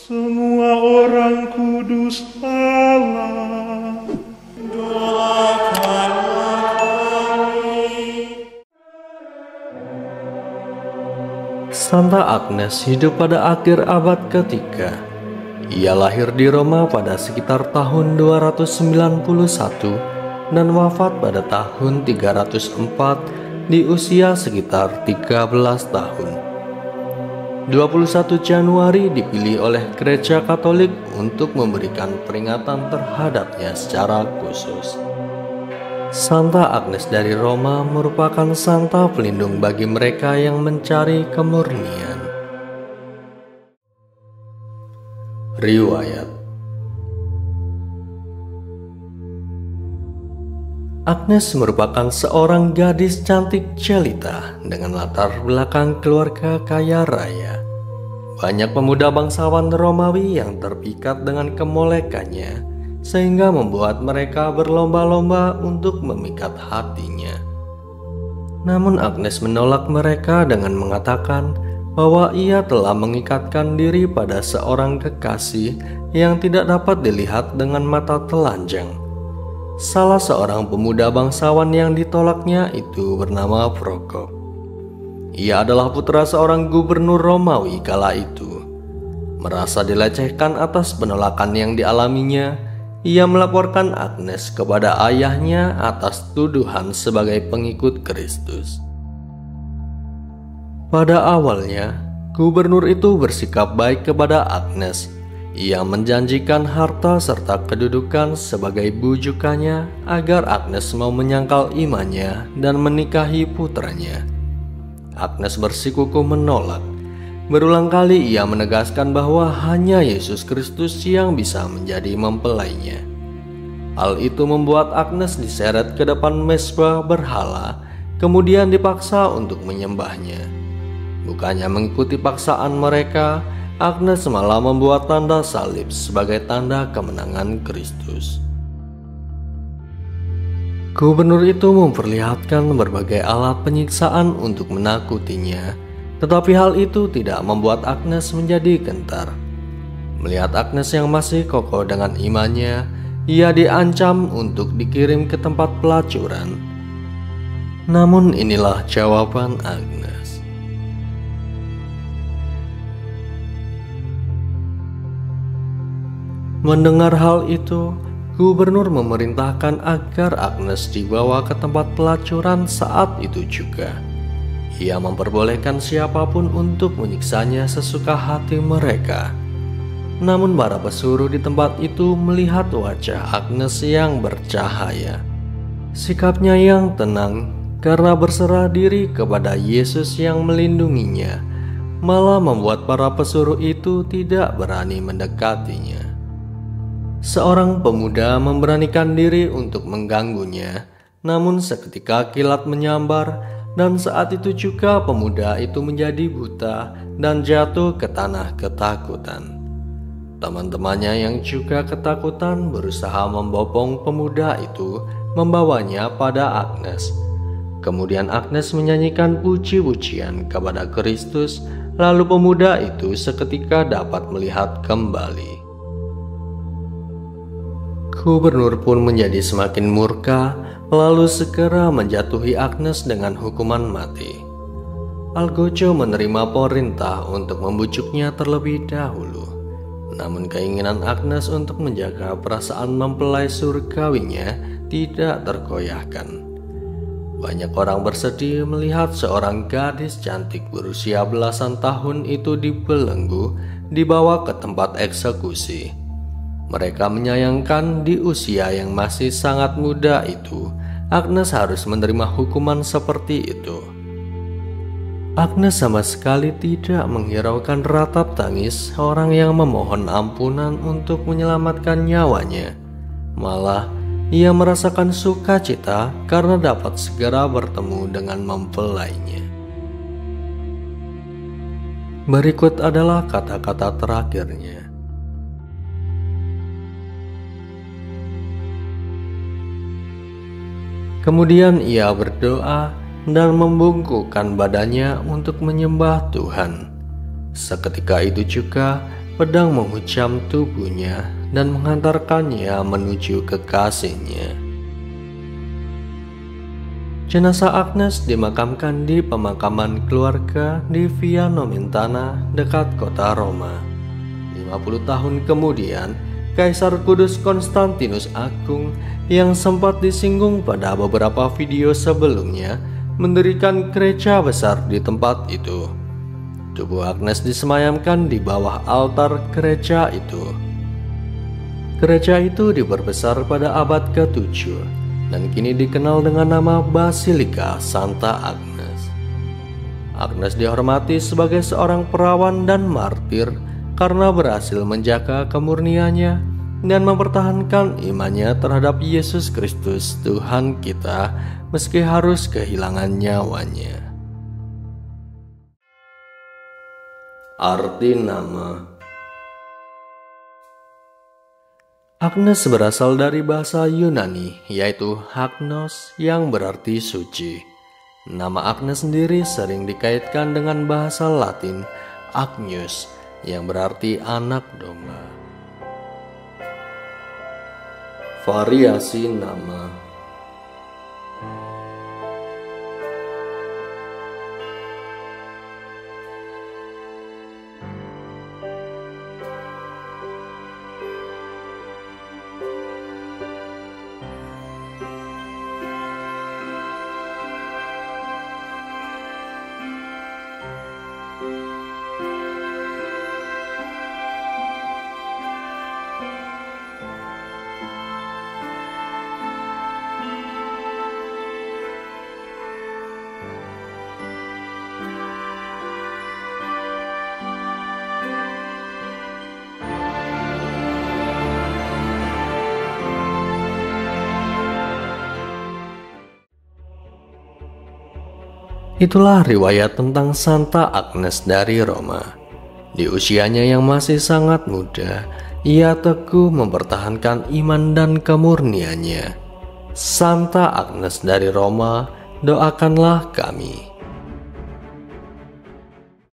Semua orang kudus Allah, doakanlah kami. Santa Agnes hidup pada akhir abad ketiga. Ia lahir di Roma pada sekitar tahun 291 dan wafat pada tahun 304 di usia sekitar 13 tahun. 21 Januari dipilih oleh Gereja Katolik untuk memberikan peringatan terhadapnya secara khusus. Santa Agnes dari Roma merupakan santa pelindung bagi mereka yang mencari kemurnian. Riwayat Agnes merupakan seorang gadis cantik jelita dengan latar belakang keluarga kaya raya. Banyak pemuda bangsawan Romawi yang terpikat dengan kemolekannya, sehingga membuat mereka berlomba-lomba untuk memikat hatinya. Namun Agnes menolak mereka dengan mengatakan bahwa ia telah mengikatkan diri pada seorang kekasih yang tidak dapat dilihat dengan mata telanjang. Salah seorang pemuda bangsawan yang ditolaknya itu bernama Prokop. Ia adalah putra seorang gubernur Romawi kala itu. Merasa dilecehkan atas penolakan yang dialaminya, ia melaporkan Agnes kepada ayahnya atas tuduhan sebagai pengikut Kristus. Pada awalnya, gubernur itu bersikap baik kepada Agnes. Ia menjanjikan harta serta kedudukan sebagai bujukannya agar Agnes mau menyangkal imannya dan menikahi putranya. Agnes bersikukuh menolak. Berulang kali ia menegaskan bahwa hanya Yesus Kristus yang bisa menjadi mempelainya. Hal itu membuat Agnes diseret ke depan mezbah berhala, kemudian dipaksa untuk menyembahnya. Bukannya mengikuti paksaan mereka, Agnes malah membuat tanda salib sebagai tanda kemenangan Kristus. Gubernur itu memperlihatkan berbagai alat penyiksaan untuk menakutinya, tetapi hal itu tidak membuat Agnes menjadi gentar. Melihat Agnes yang masih kokoh dengan imannya, ia diancam untuk dikirim ke tempat pelacuran. Namun inilah jawaban Agnes. Mendengar hal itu, gubernur memerintahkan agar Agnes dibawa ke tempat pelacuran saat itu juga. Ia memperbolehkan siapapun untuk menyiksanya sesuka hati mereka. Namun para pesuruh di tempat itu melihat wajah Agnes yang bercahaya. Sikapnya yang tenang karena berserah diri kepada Yesus yang melindunginya, malah membuat para pesuruh itu tidak berani mendekatinya. Seorang pemuda memberanikan diri untuk mengganggunya, namun seketika kilat menyambar dan saat itu juga pemuda itu menjadi buta dan jatuh ke tanah ketakutan. Teman-temannya yang juga ketakutan berusaha membopong pemuda itu, membawanya pada Agnes. Kemudian Agnes menyanyikan puji-pujian kepada Kristus, lalu pemuda itu seketika dapat melihat kembali. Gubernur pun menjadi semakin murka, lalu segera menjatuhi Agnes dengan hukuman mati. Algojo menerima perintah untuk membujuknya terlebih dahulu. Namun keinginan Agnes untuk menjaga perasaan mempelai surgawinya tidak tergoyahkan. Banyak orang bersedih melihat seorang gadis cantik berusia belasan tahun itu dibelenggu, dibawa ke tempat eksekusi. Mereka menyayangkan di usia yang masih sangat muda itu, Agnes harus menerima hukuman seperti itu. Agnes sama sekali tidak menghiraukan ratap tangis orang yang memohon ampunan untuk menyelamatkan nyawanya. Malah, ia merasakan sukacita karena dapat segera bertemu dengan mempelainya. Berikut adalah kata-kata terakhirnya. Kemudian ia berdoa dan membungkukkan badannya untuk menyembah Tuhan. Seketika itu juga pedang mengucam tubuhnya dan mengantarkannya menuju kekasihnya. Jenazah Agnes dimakamkan di pemakaman keluarga di Via Nomentana dekat kota Roma. 50 tahun kemudian, Kaisar Kudus Konstantinus Agung yang sempat disinggung pada beberapa video sebelumnya mendirikan gereja besar di tempat itu. Tubuh Agnes disemayamkan di bawah altar gereja itu. Gereja itu diperbesar pada abad ke-7 dan kini dikenal dengan nama Basilika Santa Agnes. Agnes dihormati sebagai seorang perawan dan martir karena berhasil menjaga kemurniannya dan mempertahankan imannya terhadap Yesus Kristus Tuhan kita meski harus kehilangan nyawanya. Arti nama Agnes berasal dari bahasa Yunani, yaitu Hagnos yang berarti suci. Nama Agnes sendiri sering dikaitkan dengan bahasa Latin Agnus yang berarti anak domba. Variasi nama. Itulah riwayat tentang Santa Agnes dari Roma. Di usianya yang masih sangat muda, ia teguh mempertahankan iman dan kemurniannya. Santa Agnes dari Roma, doakanlah kami.